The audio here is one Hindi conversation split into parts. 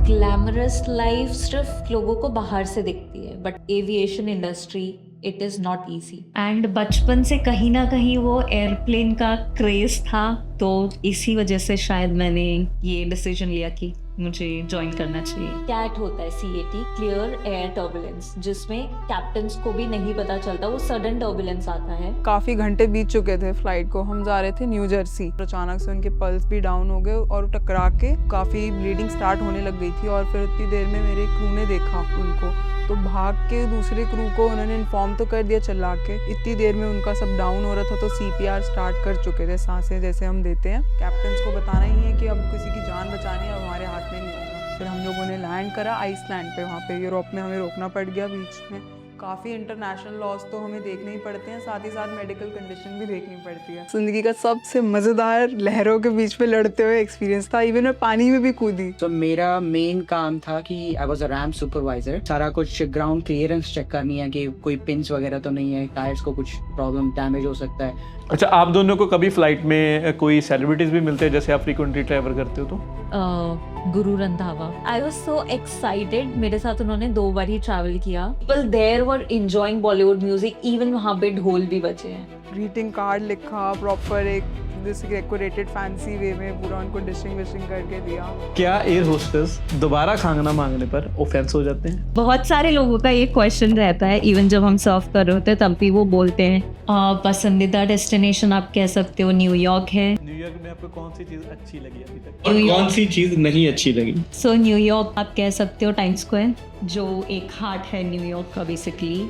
ग्लैमरस लाइफ सिर्फ लोगों को बाहर से दिखती है, but aviation industry it is not easy. And बचपन से कहीं ना कहीं वो एयरप्लेन का क्रेज था, तो इसी वजह से शायद मैंने ये डिसीजन लिया कि मुझे ज्वाइन करना चाहिए। कैट होता है CAT, क्लियर एयर टर्बुलेंस, जिसमें कैप्टन्स को भी नहीं पता चलता, वो सडन टर्बुलेंस आता है। काफ़ी घंटे बीत चुके थे फ्लाइट को, हम जा रहे थे न्यू जर्सी। अचानक से उनके पल्स भी डाउन हो गए और टकरा के काफ़ी ब्लीडिंग स्टार्ट होने लग गई थी। और फिर उतनी देर में मेरे क्रू ने देखा उनको, तो भाग के दूसरे क्रू को उन्होंने इन्फॉर्म तो कर दिया चिल्ला के। इतनी देर में उनका सब डाउन हो रहा था, तो CPR स्टार्ट कर चुके थे, सांसें जैसे हम देते हैं। कैप्टन्स को बताना ही है कि अब किसी की जान बचानी है, हमारे हाथ में नहीं होगा। फिर हम लोगों ने लैंड करा आइसलैंड पे, वहाँ पे यूरोप में हमें रोकना पड़ गया बीच में। काफ़ी इंटरनेशनल लॉज तो हमें देखने ही पड़ते हैं, साथ ही साथ मेडिकल कंडीशन भी देखनी पड़ती है। ज़िंदगी का सबसे मज़ेदार लहरों के बीच में लड़ते हुए एक्सपीरियंस था, इवन मैं पानी में भी कूदी। तो मेरा मेन काम था कि I was a ramp supervisor. सारा कुछ ग्राउंड क्लियरेंस चेक करनी है कि कोई पिंस वगैरह तो नहीं है, टायर्स को कुछ प्रॉब्लम डैमेज हो सकता है। अच्छा, आप दोनों को कभी फ्लाइट में कोई सेलिब्रिटीज भी मिलते हैं, जैसे आप फ्रीक्वेंटली ट्रैवल करते हो तो? Guru Randhawa, I was so excited, मेरे साथ उन्होंने 2 बार ही ट्रैवल किया। People there were enjoying Bollywood music, even वहाँ पे ढोल भी बजे हैं। ग्रीटिंग कार्ड लिखा प्रॉपर, एक जैसे डेकोरेटेड फैंसी वे में पूरा उनको डिशिंग विशिंग करके दिया। क्या एयर होस्टेस दोबारा खाना मांगने पर ऑफेंस हो जाते हैं? बहुत सारे लोगों का ये क्वेश्चन रहता है, इवन जब हम सर्व कर रहे होते हैं तब भी वो बोलते हैं। पसंदीदा डेस्टिनेशन आप कह सकते हो न्यूयॉर्क है। न्यूयॉर्क में आपको कौन सी चीज अच्छी लगी अभी तक, और कौन सी चीज नहीं अच्छी लगी? सो न्यूयॉर्क आप कह सकते हो टाइम्स स्क्वायर, जो एक हार्ट है न्यूयॉर्क का basically.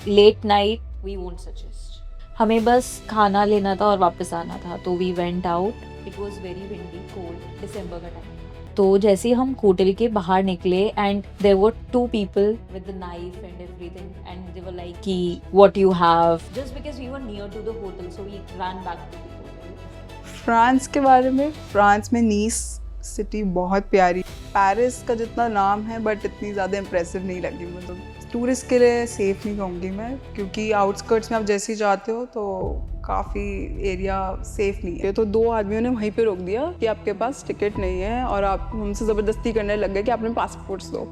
Late night we won't suggest, हमें बस खाना लेना था और वापस आना था, तो we went out. It was very windy, cold, December का टाइम। तो जैसे ही हम होटल के बाहर निकले and there were 2 people with the knife and everything and they were like कि what you have, just because we were near to the hotel, so we run back to the hotel. France के बारे में, फ्रांस में नीस सिटी बहुत प्यारी, पेरिस का जितना नाम है बट इतनी ज़्यादा इम्प्रेसिव नहीं लगी मुझे। टूरिस्ट के लिए सेफ़ नहीं कहूँगी मैं, क्योंकि आउटस्कर्ट्स में आप जैसे ही जाते हो तो काफ़ी एरिया सेफ़ नहीं है। तो 2 आदमियों ने वहीं पे रोक दिया कि आपके पास टिकट नहीं है, और आप हमसे ज़बरदस्ती करने लग गए कि आपने पासपोर्ट्स दो।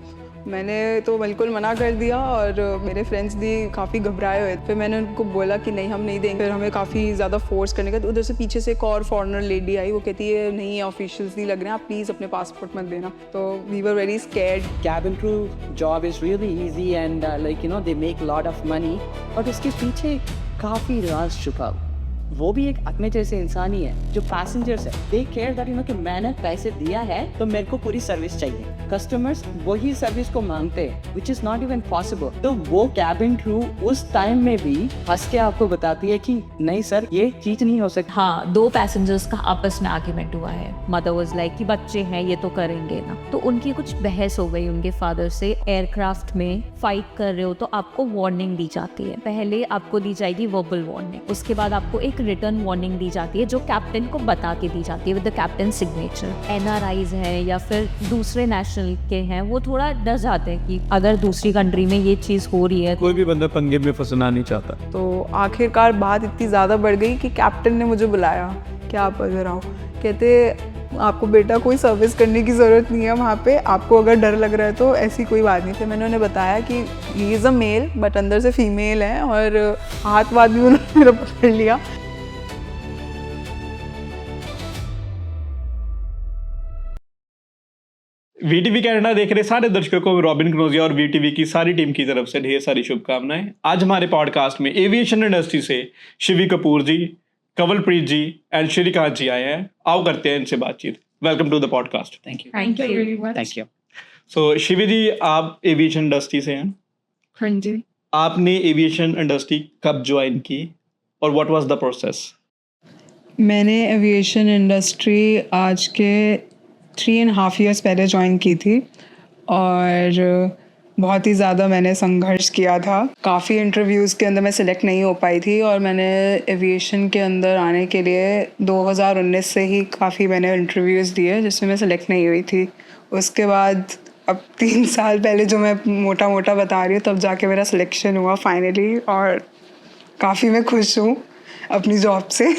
मैंने तो बिल्कुल मना कर दिया, और मेरे फ्रेंड्स भी काफ़ी घबराए हुए। फिर मैंने उनको बोला कि नहीं हम नहीं देंगे। फिर हमें काफ़ी ज़्यादा फोर्स करने का, तो उधर से पीछे से एक और फॉरेनर लेडी आई, वो कहती है नहीं ऑफिशियल्स नहीं लग रहे हैं, आप प्लीज़ अपने पासपोर्ट मत देना। तो we were very scared. Cabin crew job is really easy and like you know they make lot of money, but उसके पीछे काफ़ी राज छुपा हुआ। वो भी एक अपने जैसे इंसान ही है जो पैसेंजर्स है। They care that you know कि मैंने पैसे दिया है तो मेरे को पूरी सर्विस चाहिए। कस्टमर्स वही सर्विस को मांगते हैं, which is not even possible. तो वो कैबिन क्रू उस टाइम में भी हंस के आपको बताती है कि नहीं सर ये चीज नहीं हो सकती। हाँ, 2 पैसेंजर्स का आपस में आर्ग्यूमेंट हुआ है। मदर वाज लाइक कि बच्चे हैं ये तो करेंगे ना, तो उनकी कुछ बहस हो गई उनके फादर से। एयरक्राफ्ट में फाइट कर रहे हो तो आपको वार्निंग दी जाती है, पहले आपको दी जाएगी वर्बल वार्निंग, उसके बाद आपको एक रिटर्न वार्निंग दी जाती है जो कैप्टन को बता के दी जाती है with the captain signature. NRIs हैं या फिर दूसरे नेशनल के हैं, वो थोड़ा डर जाते हैं कि अगर दूसरी कंट्री में ये चीज़ हो रही है। कोई भी बंदा पंगे में फंसना नहीं चाहता। तो आखिरकार बात इतनी ज़्यादा बढ़ गई कि कैप्टन ने मुझे बुलाया कि आप इधर आओ। कहते आपको बेटा कोई सर्विस करने की ज़रूरत नहीं है वहाँ पे, आपको अगर डर लग रहा है तो ऐसी कोई बात नहीं। फिर मैंने उन्हें बताया कि he is a male but अंदर से फीमेल है, और हाथ वाथ भी उन्होंने मेरा पकड़ लिया। VTV कनाडा देख रहे सारे दर्शकों को रॉबिन कनौजिया और VTV की सारी टीम की तरफ से ढेर सारी शुभकामनाएं। आज हमारे पॉडकास्ट में एविएशन इंडस्ट्री से शिवी कपूर जी, कंवलप्रीत जी एंड श्रीकांत जी आए हैं। आओ करते हैं इनसे बातचीत। Welcome to the podcast. Thank you. Thank you very much. Thank you. So Shivi ji, आप एविएशन इंडस्ट्री से हैं। हाँ जी। आपने एविएशन इंडस्ट्री कब ज्वाइन की और व्हाट वाज द प्रोसेस? मैंने एविएशन इंडस्ट्री आज के 3.5 years पहले ज्वाइन की थी, और बहुत ही ज़्यादा मैंने संघर्ष किया था। काफ़ी इंटरव्यूज़ के अंदर मैं सिलेक्ट नहीं हो पाई थी, और मैंने एविएशन के अंदर आने के लिए 2019 से ही काफ़ी मैंने इंटरव्यूज़ दिए जिसमें मैं सिलेक्ट नहीं हुई थी। उसके बाद अब 3 साल पहले जो मैं मोटा मोटा बता रही हूँ, तब जाके मेरा सिलेक्शन हुआ फाइनली, और काफ़ी मैं खुश हूँ अपनी जॉब से।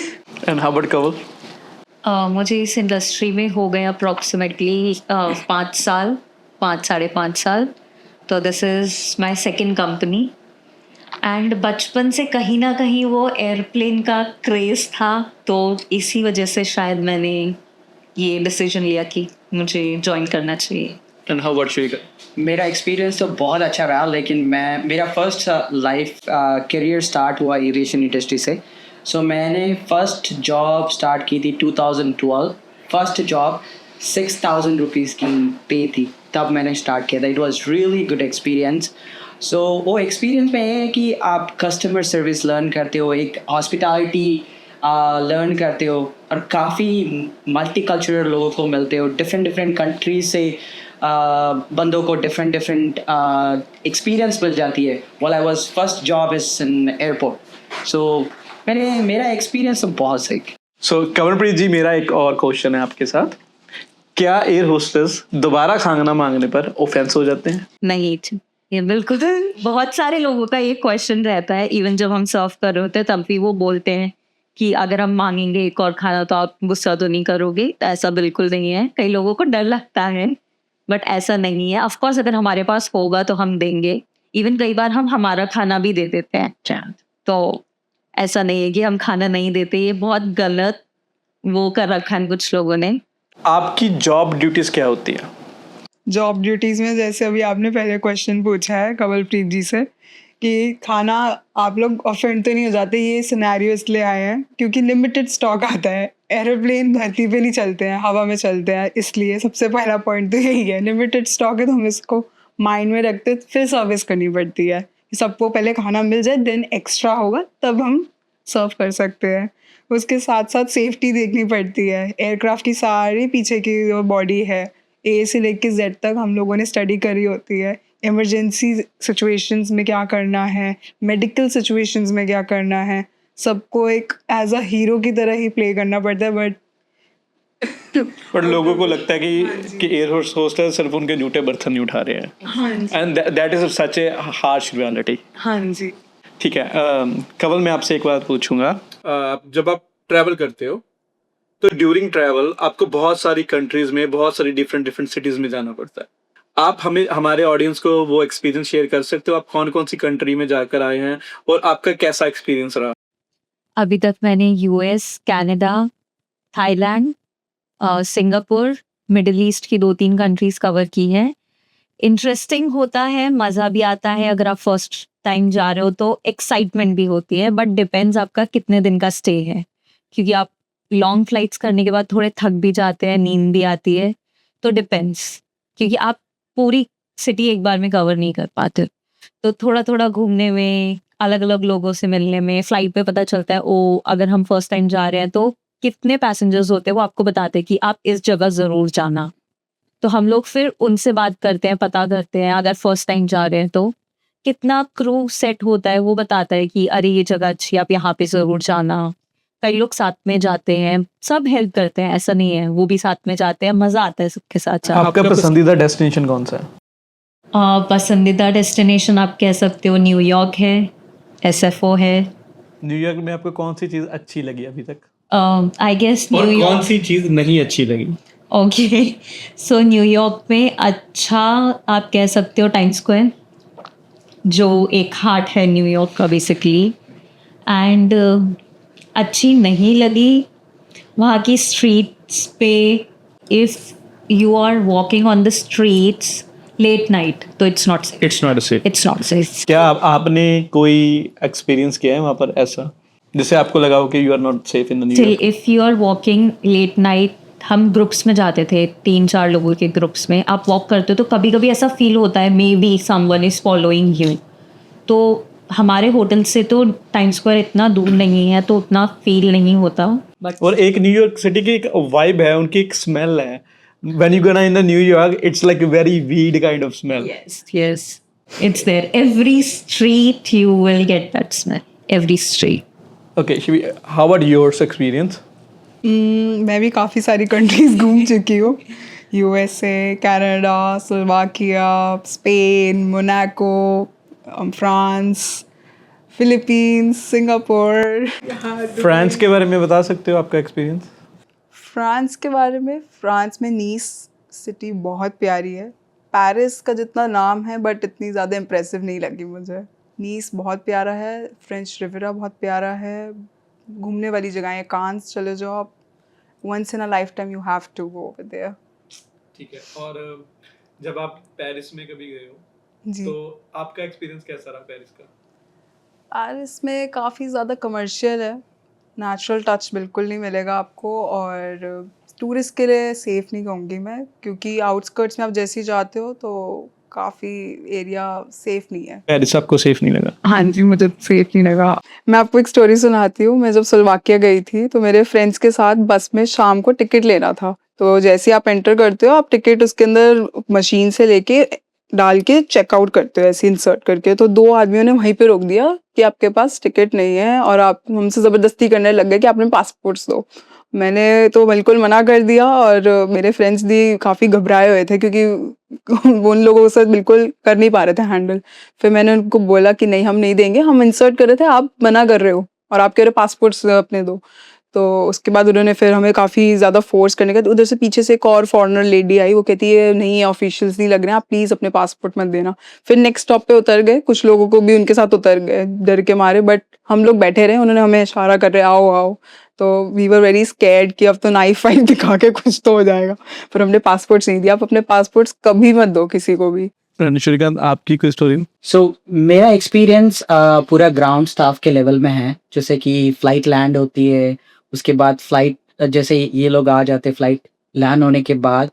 And how about Kanwal? मुझे इस इंडस्ट्री में हो गए अप्रॉक्सीमेटली 5 साल, 5 5.5 साल. तो this is my second company. And बचपन से कहीं ना कहीं वो एयरप्लेन का क्रेज़ था, तो इसी वजह से शायद मैंने ये डिसीजन लिया कि मुझे ज्वाइन करना चाहिए. And how about श्रीका? मेरा एक्सपीरियंस तो बहुत अच्छा रहा, लेकिन मेरा फर्स्ट लाइफ करियर स्टार्ट हुआ एविएशन इंडस्ट्री से. सो मैंने फर्स्ट जॉब स्टार्ट की थी 2012. फर्स्ट जॉब 6,000 रुपीज़ की पे थी, तब मैंने स्टार्ट किया था. It was really good experience. So वो एक्सपीरियंस में है कि आप कस्टमर सर्विस लर्न करते हो, एक हॉस्पिटैलिटी लर्न करते हो, और काफ़ी मल्टीकल्चरल लोगों को मिलते हो. डिफरेंट कंट्रीज से बंदों को डिफरेंट एक्सपीरियंस मिल जाती है. Well, I was first job is in airport. So मेरा एक्सपीरियंस तो बहुत सही. सो कंवलप्रीत जी, मेरा एक और क्वेश्चन है आपके साथ. क्या एयर होस्टेस दोबारा खाना मांगने पर ऑफेंस हो जाते हैं? नहीं, ये बिल्कुल बहुत सारे लोगों का ये क्वेश्चन रहता है. इवन जब हम सर्व कर रहे होते हैं तब भी वो बोलते हैं कि अगर हम मांगेंगे एक और खाना तो आप गुस्सा तो नहीं करोगे. तो ऐसा बिल्कुल नहीं है. कई लोगों को डर लगता है, बट ऐसा नहीं है. ऑफ कोर्स अगर हमारे पास होगा तो हम देंगे. इवन कई बार हम हमारा खाना भी दे देते हैं. तो ऐसा नहीं है कि हम खाना नहीं देते. ये बहुत गलत वो कर रखा है कुछ लोगों ने. आपकी जॉब ड्यूटीज क्या होती है? जॉब ड्यूटीज़ में जैसे अभी आपने पहले क्वेश्चन पूछा है कंवलप्रीत जी से कि खाना आप लोग ऑफेंड तो नहीं हो जाते. ये सिनेरियो इसलिए आए हैं क्योंकि लिमिटेड स्टॉक आता है. एरोप्लेन धरती पे नहीं चलते हैं, हवा में चलते हैं. इसलिए सबसे पहला पॉइंट तो यही है, लिमिटेड स्टॉक है तो हम इसको माइंड में रखते फिर सर्विस करनी पड़ती है. सबको पहले खाना मिल जाए, देन एक्स्ट्रा होगा तब हम सर्व कर सकते हैं. उसके साथ साथ सेफ्टी देखनी पड़ती है. एयरक्राफ्ट की सारी पीछे की जो बॉडी है, ए से लेके जेड तक हम लोगों ने स्टडी करी होती है. इमरजेंसी सिचुएशंस में क्या करना है, मेडिकल सिचुएशंस में क्या करना है, सबको एक एज अ हीरो की तरह ही प्ले करना पड़ता है. पर लोगों को लगता है कि एयर होस्टेस सिर्फ उनके जूठे बर्तन नहीं उठा रहे हैं. And that is such A harsh reality. हाँ जी. ठीक है. कवल, मैं आपसे एक बात पूछूंगा. जब आप ट्रैवल करते हो तो ड्यूरिंग ट्रैवल आपको बहुत सारी कंट्रीज में, बहुत सारी डिफरेंट सिटीज में जाना पड़ता है. आप हमारे ऑडियंस को वो एक्सपीरियंस शेयर कर सकते हो? आप कौन सी कंट्री में जाकर आए हैं और आपका कैसा एक्सपीरियंस रहा? अभी तक मैंने US, Canada, Thailand, Singapore, middle east की 2-3 कंट्रीज कवर की है. इंटरेस्टिंग होता है, मज़ा भी आता है. अगर आप फर्स्ट टाइम जा रहे हो तो एक्साइटमेंट भी होती है, बट डिपेंड्स आपका कितने दिन का स्टे है. क्योंकि आप लॉन्ग फ्लाइट्स करने के बाद थोड़े थक भी जाते हैं, नींद भी आती है. तो डिपेंड्स, क्योंकि आप पूरी सिटी एक बार में कवर नहीं कर पाते. तो थोड़ा घूमने में, अलग अलग लोगों से मिलने में, फ्लाइट पे पता चलता है अगर हम फर्स्ट टाइम जा रहे हैं तो कितने पैसेंजर्स होते हैं वो आपको बताते हैं कि आप इस जगह ज़रूर जाना. तो हम लोग फिर उनसे बात करते हैं, पता करते हैं अगर फर्स्ट टाइम जा रहे हैं तो कितना क्रू सेट होता है वो बताता है कि अरे ये जगह अच्छी, आप यहाँ पे ज़रूर जाना. कई लोग साथ में जाते हैं, सब हेल्प करते हैं, ऐसा नहीं है. वो भी साथ में जाते हैं, मज़ा आता है सबके साथ जाना. आपका पसंदीदा डेस्टिनेशन कौन सा है? पसंदीदा डेस्टिनेशन आप कह सकते हो न्यूयॉर्क है, SFO है. न्यूयॉर्क में आपको कौन सी चीज़ अच्छी लगी अभी तक? आई गेस और न्यूयॉर्क. कौन सी चीज नहीं अच्छी लगी? ओके, सो न्यूयॉर्क में अच्छा आप कह सकते हो टाइम स्क्वायर, जो एक हार्ट है न्यूयॉर्क का बेसिकली. एंड अच्छी नहीं लगी वहाँ की स्ट्रीट्स पे. If you are walking on the streets late night तो it's not safe. It's not a safe. It's not safe. क्या आपने कोई एक्सपीरियंस किया है वहाँ पर ऐसा जिससे आपको लगा हो कि you are not safe in the still New York? If you are walking late night, हम ग्रुप्स में जाते थे, 3-4 लोगों के ग्रुप्स में आप वॉक करते हो तो कभी कभी ऐसा फील होता है may be someone is following you. तो हमारे होटल से तो टाइम स्क्वायर इतना दूर नहीं है तो उतना फील नहीं होता. बट और एक न्यूयॉर्क सिटी की एक वाइब है, उनकी एक स्मेल है. When you go in the New York, it's like a very weird kind of smell. yes, it's there. Every street you will get that smell. Every street. Okay, how about yours experience? मैं भी काफ़ी सारी कंट्रीज़ घूम चुकी हूँ. USA, Canada, Slovakia, Spain, Monaco, France, Philippines, Singapore. France के बारे में बता सकते हो आपका एक्सपीरियंस? फ्रांस के बारे में, फ्रांस में नीस सिटी बहुत प्यारी है. पेरिस का जितना नाम है बट इतनी ज़्यादा इम्प्रेसिव नहीं लगी मुझे। नीस बहुत प्यारा है, फ्रेंच रिविरा बहुत प्यारा है, घूमने वाली जगह है, कांस चले जाओ आप, once in a lifetime you have to go over there. ठीक है। और जब आप पेरिस में कभी गए हो जी, तो आपका एक्सपीरियंस कैसा रहा पेरिस का? पेरिस में काफ़ी ज़्यादा कमर्शियल है, नेचुरल टच बिल्कुल नहीं मिलेगा आपको, और टूरिस्ट के लिए सेफ़ नहीं कहूँगी मैं, क्योंकि आउटस्कर्ट्स में आप जैसे ही जाते हो तो काफ़ी एरिया सेफ़ नहीं है। पेरिस आपको सेफ नहीं लगा? हाँ जी, मुझे सेफ नहीं लगा। मैं आपको एक स्टोरी सुनाती हूँ। मैं जब स्लोवाकिया गई थी तो मेरे फ्रेंड्स के साथ बस में शाम को टिकट लेना था। तो जैसे ही आप एंटर करते हो, आप टिकट उसके अंदर मशीन से लेके डाल के चेकआउट करते हो, ऐसे इंसर्ट करके। तो 2 आदमियों ने वहीं पे रोक दिया कि आपके पास टिकट नहीं है, और आप हमसे ज़बरदस्ती करने लग गए कि अपने पासपोर्ट्स दो। मैंने तो बिल्कुल मना कर दिया, और मेरे फ्रेंड्स भी काफ़ी घबराए हुए थे, क्योंकि वो उन लोगों के साथ बिल्कुल कर नहीं पा रहे थे हैंडल। फिर मैंने उनको बोला कि नहीं, हम नहीं देंगे, हम इंसर्ट कर रहे थे, आप मना कर रहे हो और आप कह रहे हो पासपोर्ट्स अपने दो। तो उसके बाद उन्होंने फिर हमें काफ़ी ज़्यादा फोर्स करने का, तो उधर से पीछे से एक और फॉरेनर लेडी आई, वो कहती है नहीं, ये ऑफिशियल्स नहीं लग रहे हैं, आप प्लीज़ अपने पासपोर्ट मत देना। फिर नेक्स्ट स्टॉप पे उतर गए, कुछ लोगों को भी उनके साथ उतर गए डर के मारे, बट हम लोग बैठे रहे, उन्होंने हमें इशारा कर रहे आओ आओ। तो वी वर वेरी स्कैर्ड कि अब तो नाइफ वाइफ दिखा के कुछ तो हो जाएगा। पर हमने पासपोर्ट्स नहीं दिया। आप अपने पासपोर्ट्स कभी मत दो किसी को भी। श्रीकांत, आपकी कोई स्टोरी? सो मेरा एक्सपीरियंस पूरा ग्राउंड स्टाफ के लेवल में है। जैसे कि फ्लाइट लैंड होती है, उसके बाद फ्लाइट जैसे ये लोग आ जाते हैं, फ्लाइट लैंड होने के बाद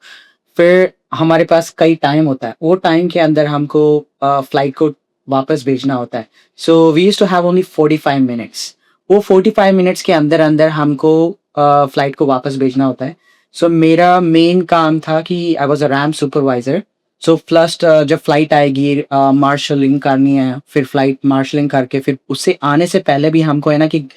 फिर हमारे पास कई टाइम होता है। वो टाइम के अंदर हमको फ्लाइट को वापस भेजना होता है। So we used to have only 45 minutes. वो 45 मिनट्स के अंदर अंदर हमको फ्लाइट को वापस भेजना होता है। सो मेरा मेन काम था कि I was a RAM supervisor. So first जब फ्लाइट आएगी, मार्शलिंग करनी है, फिर फ्लाइट मार्शलिंग करके फिर उससे आने से पहले भी हमको है ना कि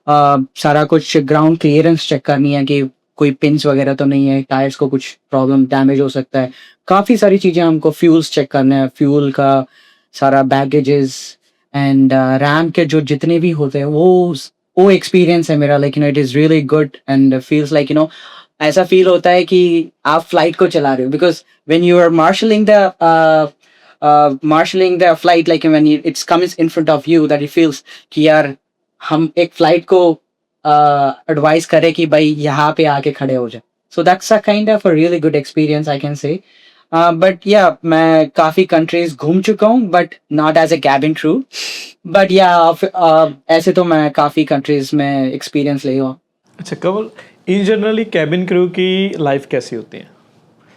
सारा कुछ ग्राउंड क्लियरेंस चेक करनी है कि कोई पिंस वगैरह तो नहीं है, टायर्स को कुछ प्रॉब्लम डैमेज हो सकता है, काफ़ी सारी चीज़ें हमको, फ्यूल्स चेक करना है, फ्यूल का सारा बैगेजेस एंड रैम के जो जितने भी होते हैं वो एक्सपीरियंस है मेरा। Like it is really good and feels like ऐसा फील होता है कि आप फ्लाइट को चला रहे हो, because when you are marshalling the flight, like when it's comes in front of you, that it feels कि यार हम एक फ्लाइट को एडवाइस करें कि भाई यहाँ पे आके खड़े हो जाए। So that's a kind of a really good experience I can say. But yeah मैं काफ़ी कंट्रीज घूम चुका हूँ, but not as a cabin crew. But yeah ऐसे तो मैं काफ़ी कंट्रीज में एक्सपीरियंस ले हुआ। अच्छा कवल, इन जनरली कैबिन क्रू की लाइफ कैसी होती है?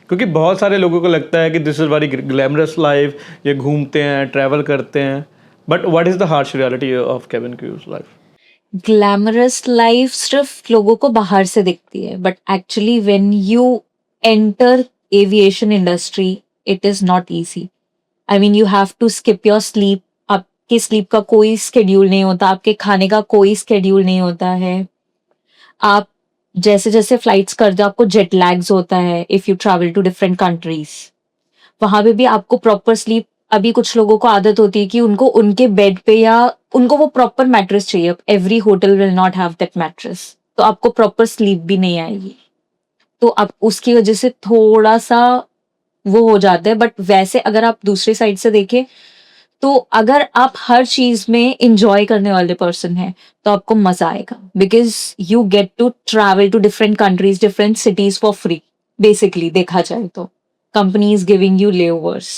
क्योंकि बहुत सारे लोगों को लगता है कि this is very glamorous life, ये घूमते हैं, ट्रैवल करते हैं, but what is the harsh reality of cabin crew's life? Glamorous life सिर्फ लोगों को बाहर से दिखती है, but actually when you enter aviation industry it is not easy. I mean you have to skip your sleep. आपके स्लीप का कोई स्केड्यूल नहीं होता, आपके खाने का कोई स्केड्यूल नहीं होता है। आप जैसे जैसे फ्लाइट्स करते हो आपको जेट लैग्स होता है if you travel to different countries. वहां पे भी आपको प्रॉपर स्लीप, अभी कुछ लोगों को आदत होती है कि उनको उनके बेड पे या उनको वो प्रॉपर मैट्रेस चाहिए। Every hotel will not have that mattress, तो आपको प्रॉपर स्लीप भी नहीं आएगी। तो आप उसकी वजह से थोड़ा सा वो हो जाता है। बट वैसे अगर आप दूसरी साइड से देखें तो अगर आप हर चीज में इंजॉय करने वाले पर्सन हैं तो आपको मजा आएगा, because you get to travel to different countries, different cities for free. Basically देखा जाए तो company is giving you layovers.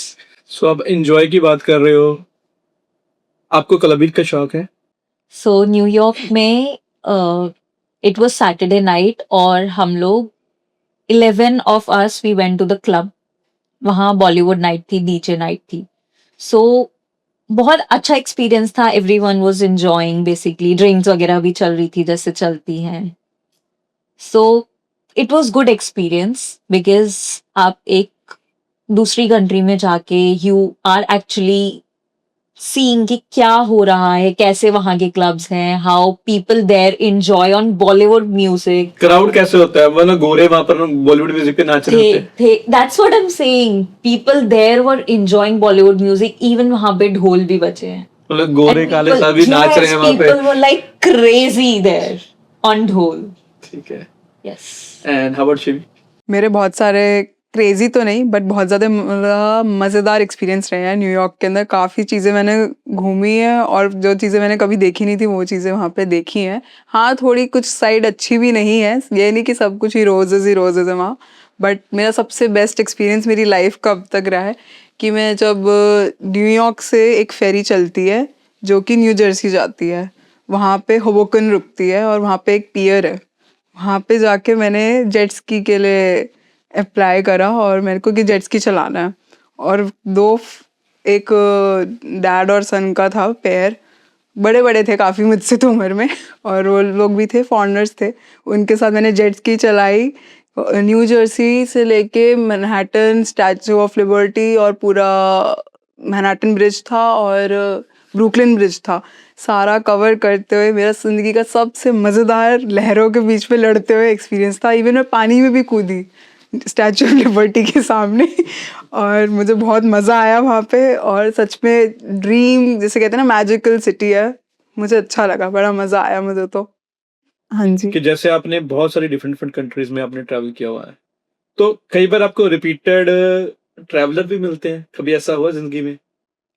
So अब एंजॉय की बात कर रहे हो, आपको क्लबिंग का शौक है? सो न्यूयॉर्क में इट वाज सैटरडे नाइट और हम लोग 11 of us we went to the club. वहाँ बॉलीवुड नाइट थी, डीजे नाइट थी। सो बहुत अच्छा एक्सपीरियंस था। Everyone was enjoying, basically drinks वगैरह भी चल रही थी जैसे चलती हैं। So it was good experience because आप एक दूसरी कंट्री में जाके यू आर एक्चुअली सीइंग कि क्या हो रहा है, कैसे वहाँ के क्लब्स हैं, how people there enjoy on Bollywood music. Crowd कैसे होता है? मतलब गोरे वहां पर बॉलीवुड म्यूजिक पे नाच रहे होते हैं। That's what I am saying, people there were enjoying Bollywood music. Even वहाँ पे ढोल भी बजे हैं, मतलब गोरे काले सभी नाच रहे हैं वहां पे। people were like crazy there on ढोल। ठीक है। Yes. And how about Shivi? मेरे बहुत सारे क्रेजी तो नहीं बट बहुत ज़्यादा मज़ेदार एक्सपीरियंस रहे हैं न्यूयॉर्क के अंदर। काफ़ी चीज़ें मैंने घूमी हैं और जो चीज़ें मैंने कभी देखी नहीं थी वो चीज़ें वहाँ पे देखी हैं। हाँ, थोड़ी कुछ साइड अच्छी भी नहीं है, ये नहीं कि सब कुछ ही रोजेज़ है वहाँ। बट मेरा सबसे बेस्ट एक्सपीरियंस मेरी लाइफ का अब तक रहा है कि मैं जब न्यूयॉर्क से एक फेरी चलती है जो कि न्यू जर्सी जाती है, वहाँ पे होबोकन रुकती है और वहाँ पे एक पियर है। वहाँ पे जाके मैंने जेट स्की के लिए अप्लाई करा और मेरे को कि जेट स्की चलाना है। और एक डैड और सन का था पेयर, बड़े बड़े थे काफ़ी मुझसे तो उम्र में, और वो लोग भी थे, फॉरेनर्स थे। उनके साथ मैंने जेट स्की चलाई न्यू जर्सी से लेके मैनहट्टन, स्टैचू ऑफ लिबर्टी और पूरा मैनहट्टन ब्रिज था और ब्रुकलिन ब्रिज था, सारा कवर करते हुए मेरा ज़िंदगी का सबसे मज़ेदार लहरों के बीच में लड़ते हुए एक्सपीरियंस था। इवन मैं पानी में भी कूदी स्टैचू ऑफ लिबर्टी के सामने और मुझे बहुत मज़ा आया वहाँ पे। और सच में ड्रीम जिसे कहते हैं ना, मैजिकल सिटी है। मुझे अच्छा लगा, बड़ा मज़ा आया मुझे तो। हाँ जी। कि जैसे आपने बहुत सारी डिफरेंट डिफरेंट कंट्रीज में आपने ट्रैवल किया हुआ है, तो कई बार आपको रिपीटेड ट्रैवलर भी मिलते हैं, कभी ऐसा हुआ जिंदगी में?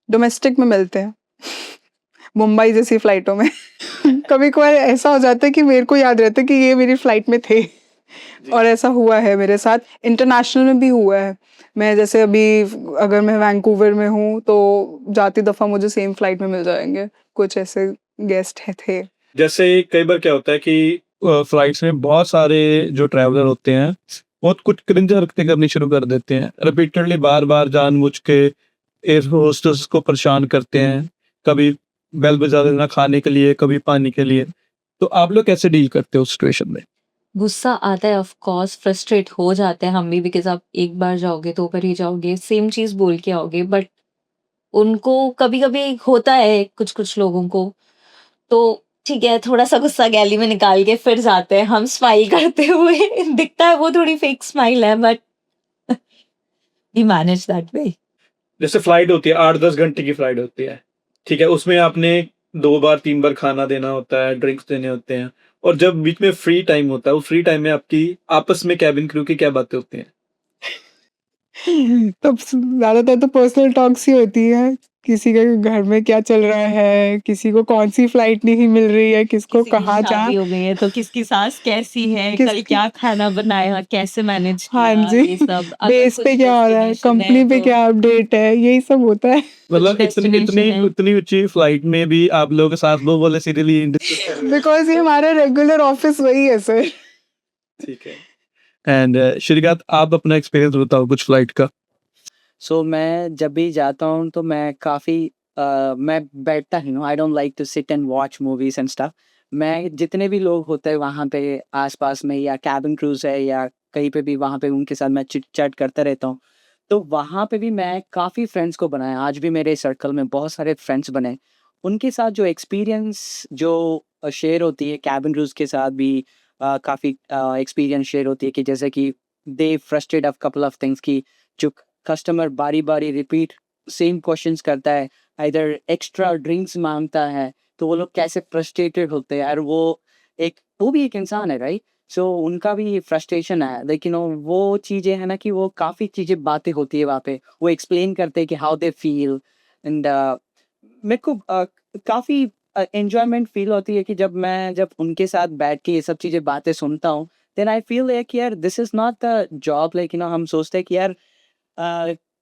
डोमेस्टिक में मिलते हैं मुंबई जैसी फ्लाइटों में कभी कभार ऐसा हो जाता है कि मेरे को याद रहता है कि ये मेरी फ्लाइट में थे, और ऐसा हुआ है मेरे साथ। इंटरनेशनल में भी हुआ है। मैं जैसे अभी अगर मैं वैंकूवर में हूँ तो जाती दफ़ा मुझे सेम फ्लाइट में मिल जाएंगे कुछ ऐसे गेस्ट थे। जैसे कई बार क्या होता है कि फ्लाइट्स में बहुत सारे जो ट्रैवलर होते हैं बहुत कुछ क्रिंज हरकतें करनी शुरू कर देते हैं, रिपीटेडली बार बार जानबूझ के एयर होस्टेस को परेशान करते हैं, कभी बेल बजा देना खाने के लिए, कभी पानी के लिए। तो आप लोग कैसे डील करते हो उस सिचुएशन में? गुस्सा आता है, ऑफ कोर्स फ्रस्ट्रेट हो जाते हैं हम भी, बिकॉज़ आप एक बार जाओगे, 2 बार ही जाओगे, सेम चीज़ बोल के आओगे, बट उनको कभी-कभी होता है कुछ-कुछ लोगों को, तो ठीक है, थोड़ा-सा गुस्सा गैली में निकाल के फिर जाते हैं हम स्माइल करते हुए दिखता है वो थोड़ी फेक स्माइल है, but we manage that way. जैसे फ्लाइट होती है 8-10 घंटे की फ्लाइट होती है, ठीक है, उसमें आपने 2 बार 3 बार खाना देना होता है, ड्रिंक्स देने होते हैं, और जब बीच में फ्री टाइम होता है, उस फ्री टाइम में आपकी आपस में कैबिन क्रू की क्या बातें होती हैं? तब ज़्यादातर तो पर्सनल टॉक्स ही होती है। किसी के घर में क्या चल रहा है, किसी को कौन सी फ्लाइट नहीं मिल रही है, किसको किसी की कहाँ शादी हो गई है तो किसकी सास कैसी है, कल किसकी क्या खाना बनाया, कैसे मैनेज हाँ किया, जी ये सब। अगर बेस कुछ पे क्या हो रहा है, डेस्टिनेशन है कंपनी पे तो क्या अपडेट है, यही सब होता है। मतलब इतनी डेस्टिनेशन इतनी है। उतनी ऊँची फ्लाइट में भी आप लोगों के साथ वो वाले सीरियली डिस्कस कर रहे हैं। बिकॉज़ ये हमारा रेगुलर ऑफिस वही है सर। ठीक है। एंड श्रीकांत, आप अपना एक्सपीरियंस बताओ कुछ फ्लाइट का। सो मैं जब भी जाता हूँ तो मैं काफ़ी मैं बैठता ही हूँ। I don't like to sit and watch movies and stuff. मैं जितने भी लोग होते हैं वहाँ पे आस-पास में, या कैबिन क्रूज़ है या कहीं पे भी, वहाँ पे उनके साथ मैं चिट-चैट करता रहता हूँ। तो वहाँ पे भी मैं काफ़ी फ्रेंड्स को बनाया। आज भी मेरे सर्कल में बहुत सारे फ्रेंड्स बने। उनके साथ जो एक्सपीरियंस जो शेयर होती है, कैबिन क्रूज़ के साथ भी काफ़ी एक्सपीरियंस शेयर होती है कि जैसे कि they frustrate of couple of things कि जो कस्टमर बारी-बारी रिपीट सेम क्वेश्चंस करता है, आइदर एक्स्ट्रा ड्रिंक्स माँगता है, तो वो लोग कैसे फ्रस्ट्रेटेड होते हैं। और वो भी एक इंसान है, राइट? सो उनका भी फ्रस्ट्रेशन है, लेकिन वो चीज़ें हैं ना कि वो काफ़ी चीज़ें बातें होती है वहाँ पे। वो एक्सप्लेन करते हैं कि हाउ दे फील एंड मेरे को काफ़ी एन्जॉयमेंट फ़ील होती है कि जब उनके साथ बैठ के ये सब चीज़ें बातें सुनता हूँ, देन आई फ़ील लाइक यार this is not the job, like हम सोचते हैं कि यार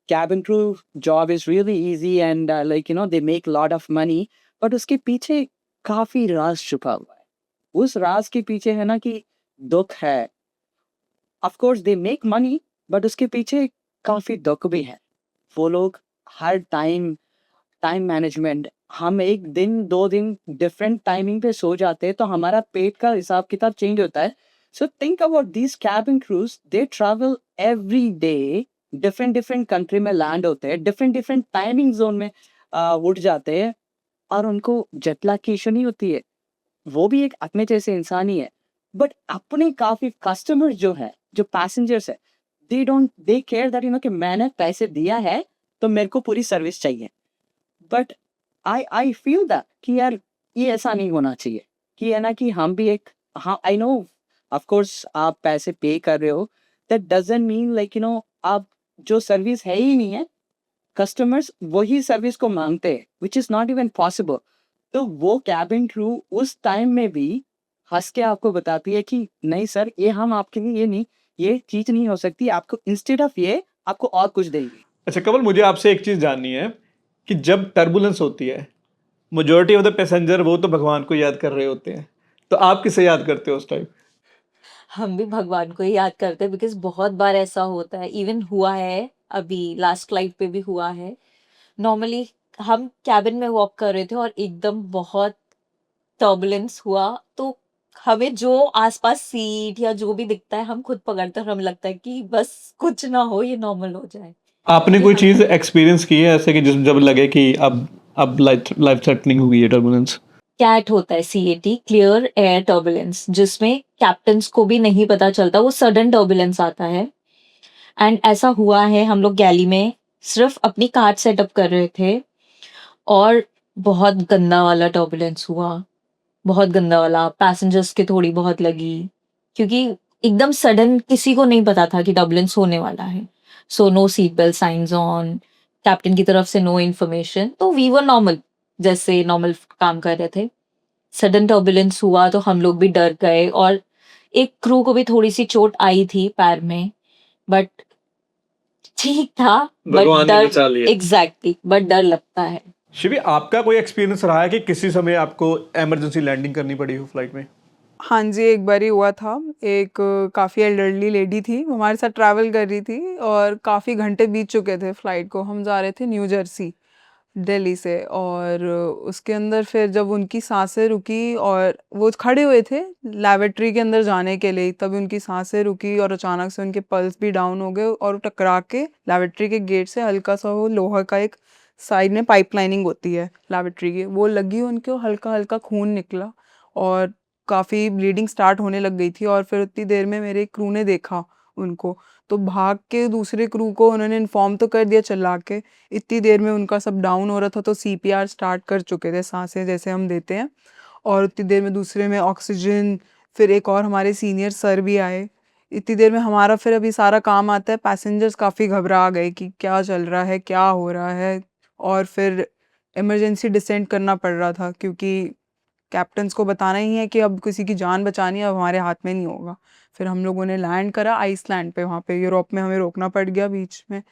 cabin crew job is really easy and they make a lot of money, but उसके पीछे काफी राज छुपा हुआ है। उस राज के पीछे है ना कि दुख है। Of course they make money, but उसके पीछे काफी दुख भी है। वो लोग हर टाइम टाइम मैनेजमेंट, हम 1 दिन 2 दिन डिफरेंट टाइमिंग पे सो जाते हैं तो हमारा पेट का हिसाब किताब चेंज होता है। So think about this cabin cruise, they travel every day, different different country में लैंड होते हैं, डिफरेंट डिफरेंट टाइमिंग जोन में उठ जाते हैं, और उनको जेट लैग की इशू नहीं होती है। वो भी एक अपने जैसे इंसान ही है, बट अपने काफी कस्टमर्स जो है, जो पैसेंजर्स है, दे केयर दैट कि मैंने पैसे दिया है तो मेरे को पूरी सर्विस चाहिए। बट आई फील दैट कि यार ये ऐसा नहीं होना चाहिए, कि है ना कि हम भी एक, हाँ आई नो ऑफ कोर्स आप पैसे पे कर रहे हो, दैट डजंट मीन अब जो सर्विस है ही नहीं है, कस्टमर्स वही सर्विस को मांगते हैं, which is not even possible. तो वो कैबिन क्रू उस टाइम में भी हंस के आपको बताती है कि नहीं सर, ये हम आपके लिए ये चीज़ नहीं हो सकती, आपको इंस्टेड ऑफ ये आपको और कुछ देंगे। अच्छा कमल, मुझे आपसे एक चीज़ जाननी है कि जब टर्बुलेंस होती है, मेजोरिटी ऑफ द पैसेंजर वो तो भगवान को याद कर रहे होते हैं, तो आप किसे याद करते हो उस टाइम? हम भी भगवान को ही याद करते हैं, बिकॉज बहुत बार ऐसा होता है, इवन हुआ है, अभी लास्ट फ्लाइट पे भी हुआ है। नॉर्मली हम कैबिन में वॉक कर रहे थे और एकदम बहुत टर्बुलेंस हुआ, तो हमें जो आसपास सीट या जो भी दिखता है हम खुद पकड़ते हैं और हमें लगता है कि बस कुछ ना हो, ये नॉर्मल हो जाए। आपने कोई चीज़ एक्सपीरियंस की है ऐसे कि जिस जब लगे कि अब लाइफ थ्रेटनिंग हुई है टर्बुलेंस? कैट होता है, CAT, क्लियर एयर टर्बुलेंस, जिसमें कैप्टन्स को भी नहीं पता चलता, वो सडन टर्बुलेंस आता है। एंड ऐसा हुआ है, हम लोग गैली में सिर्फ अपनी कार सेटअप कर रहे थे और बहुत गंदा वाला टर्बुलेंस हुआ, बहुत गंदा वाला। पैसेंजर्स के थोड़ी बहुत लगी, क्योंकि एकदम सडन किसी को नहीं पता था कि टर्बुलेंस होने वाला है। So no seat belt signs on, captain की तरफ से नो इन्फॉर्मेशन, तो वी वर नॉर्मल, जैसे नॉर्मल काम कर रहे थे। सडन टर्बुलेंस हुआ तो हम लोग भी डर गए और एक क्रू को भी थोड़ी सी चोट आई थी पैर में, बट ठीक था। भगवान बट ने डर, बचा लिया। एग्जैक्टली, बट डर लगता है। शिवी, आपका कोई एक्सपीरियंस रहा है कि किसी समय आपको इमरजेंसी लैंडिंग करनी पड़ी हो फ्लाइट में? हाँ जी, एक बारी हुआ था। एक काफ़ी एल्डरली लेडी थी, वो हमारे साथ ट्रैवल कर रही थी और काफ़ी घंटे बीत चुके थे फ़्लाइट को। हम जा रहे थे न्यू जर्सी, दिल्ली से, और उसके अंदर फिर जब उनकी साँसें रुकी और वो खड़े हुए थे लैबोरेटरी के अंदर जाने के लिए, तभी उनकी साँसें रुकी और अचानक से उनके पल्स भी डाउन हो गए और वो टकरा के लैबोरेटरी के गेट से हल्का-सा, वो लोहा का एक साइड में पाइपलाइनिंग होती है लैबोरेटरी की, वो लगी उनको, हल्का-हल्का खून निकला और काफ़ी ब्लीडिंग स्टार्ट होने लग गई थी। और फिर उतनी देर में मेरे क्रू ने देखा उनको, तो भाग के दूसरे क्रू को उन्होंने इन्फॉर्म तो कर दिया चिल्ला के। इतनी देर में उनका सब डाउन हो रहा था, तो CPR स्टार्ट कर चुके थे, सांसें जैसे हम देते हैं, और उतनी देर में दूसरे में ऑक्सीजन। फिर एक और हमारे सीनियर सर भी आए। इतनी देर में हमारा फिर अभी सारा काम आता है। पैसेंजर्स काफ़ी घबरा गए कि क्या चल रहा है, क्या हो रहा है, और फिर इमरजेंसी डिसेंट करना पड़ रहा था, क्योंकि कैप्टन्स को बताना ही है कि अब किसी की जान बचानी है, अब हमारे हाथ में नहीं होगा। फिर हम लोगों ने लैंड करा आइसलैंड पे, वहाँ पे यूरोप में हमें रोकना पड़ गया बीच में।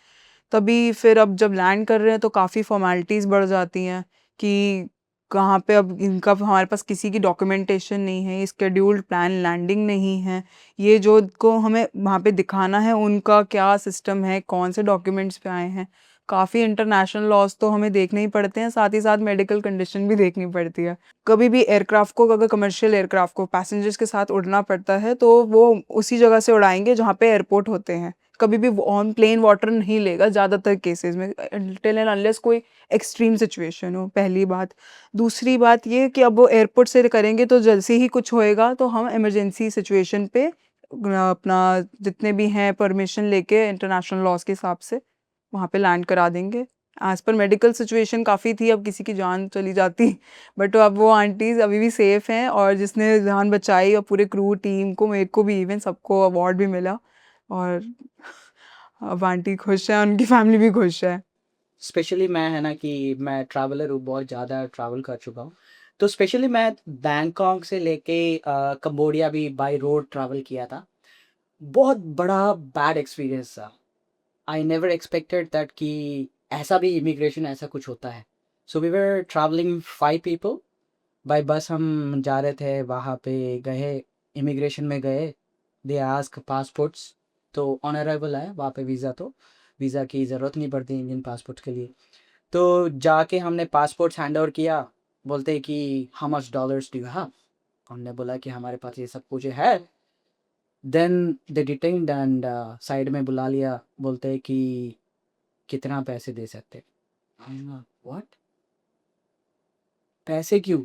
तभी फिर अब जब लैंड कर रहे हैं तो काफ़ी फ़ॉर्मेलिटीज़ बढ़ जाती हैं कि कहाँ पे, अब इनका हमारे पास किसी की डॉक्यूमेंटेशन नहीं है, स्केड्यूल्ड प्लान लैंडिंग नहीं है, ये जो को हमें वहाँ पे दिखाना है उनका क्या सिस्टम है, कौन से डॉक्यूमेंट्स पे आए हैं। काफ़ी इंटरनेशनल लॉज तो हमें देखने ही पड़ते हैं, साथ ही साथ मेडिकल कंडीशन भी देखनी पड़ती है। कभी भी एयरक्राफ्ट को, अगर कमर्शियल एयरक्राफ्ट को पैसेंजर्स के साथ उड़ना पड़ता है तो वो उसी जगह से उड़ाएंगे जहाँ पे एयरपोर्ट होते हैं। कभी भी ऑन प्लेन वाटर नहीं लेगा ज़्यादातर केसेस में, टिल एंड अनलेस कोई एक्सट्रीम सिचुएशन हो, पहली बात। दूसरी बात ये कि अब वो एयरपोर्ट से करेंगे तो जल्द से ही कुछ होएगा तो हम इमरजेंसी सिचुएशन पे अपना जितने भी हैं परमिशन लेके इंटरनेशनल लॉज के हिसाब से वहाँ पे लैंड करा देंगे। एज़ पर मेडिकल सिचुएशन काफ़ी थी, अब किसी की जान चली जाती, बट अब वो आंटीज़ अभी भी सेफ़ हैं, और जिसने जान बचाई और पूरे क्रू टीम को, मेरे को भी इवन, सबको अवार्ड भी मिला। और अब आंटी खुश है, उनकी फैमिली भी खुश है। स्पेशली मैं है ना कि मैं ट्रैवलर हूँ, बहुत ज़्यादा ट्रैवल कर चुका हूँ। तो स्पेशली मैं बैंकॉक से लेके कंबोडिया भी बाय रोड ट्रैवल किया था। बहुत बड़ा बैड एक्सपीरियंस था। आई नेवर एक्सपेक्टेड दैट कि ऐसा भी इमिग्रेशन ऐसा कुछ होता है। So we were travelling 5 people by bus. हम जा रहे थे, वहाँ पे गए, इमिग्रेशन में गए, दे आस्क पासपोर्ट्स, तो ऑन अराइवल आया वहाँ पे वीज़ा की ज़रूरत नहीं पड़ती इंडियन पासपोर्ट के लिए। तो जाके हमने पासपोर्ट्स हैंड ओवर किया, बोलते कि how much dollars do you have. हमने बोला कि हमारे पास ये सब कुछ है। Then they detained and side में बुला लिया, बोलते कि कितना पैसे दे सकते। व्हाट, पैसे क्यों?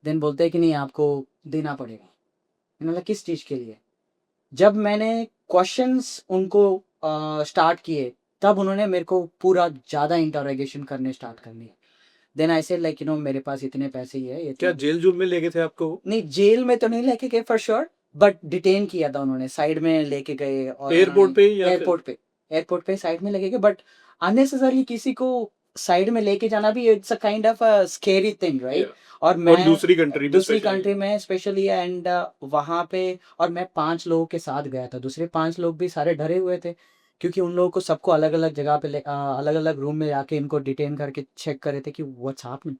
देन बोलते कि नहीं आपको देना पड़ेगा। मैंने बोला किस चीज़ के लिए? जब मैंने क्वेश्चंस उनको स्टार्ट किए, तब उन्होंने मेरे को पूरा ज़्यादा इंटरोगेशन करने स्टार्ट कर दिया। देन आई सेड लाइक मेरे पास इतने पैसे ही है। क्या जेल जूल में लेके थे आपको? नहीं, जेल में तो नहीं लेके गए फॉर श्योर, बट डिटेन किया था उन्होंने, साइड में लेके गए और एयरपोर्ट पे या फिर- एयरपोर्ट पे साइड में लेके गए, बट अननेसेसरली किसी को साइड में लेके जाना भी it's a kind of a scary thing, right? और मैं और दूसरी कंट्री में दूसरी especially। कंट्री में स्पेशली, एंड वहाँ पे, और मैं 5 लोगों के साथ गया था, दूसरे 5 लोग भी सारे डरे हुए थे क्योंकि उन लोगों को सबको अलग अलग जगह पे अलग अलग रूम में जाके इनको डिटेन करके चेक कर रहे थे कि व्हाट्स हैपनिंग।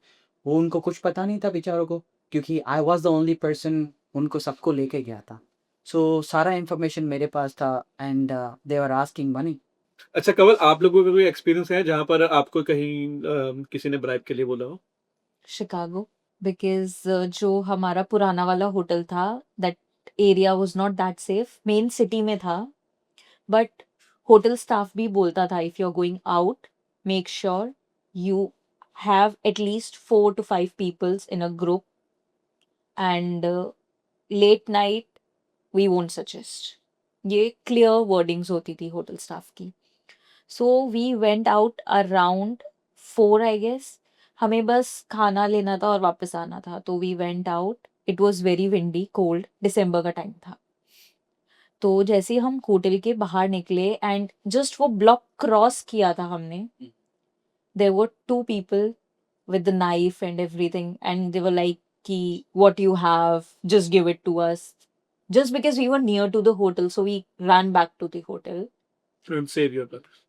वो उनको कुछ पता नहीं था बेचारों को, क्योंकि I was the only person उनको सबको लेके गया था। सो सारा इंफॉर्मेशन मेरे पास था, and they were asking money. अच्छा कवल, आप लोगों का कोई एक्सपीरियंस है जहाँ पर आपको कहीं किसी ने ब्राइब के लिए बोला हो? शिकागो, बिकॉज जो हमारा पुराना वाला होटल था, that area was not that safe, main city में था, बट होटल स्टाफ भी बोलता था if you are going out, make sure you have at least 4 to 5 peoples in a group, and late night we won't suggest. ये क्लियर वर्डिंग्स होती थी होटल स्टाफ की। So we went out around 4 I guess. हमें बस खाना लेना था और वापस आना था, तो we went out. It was very windy, cold, December का टाइम था। तो जैसे ही हम होटल के बाहर निकले एंड जस्ट वो ब्लॉक क्रॉस किया था हमने, there were 2 people with the knife and everything, and they were like ki what you have, just give it to us, just because we were near to the hotel, so we ran back to the hotel. To save your life।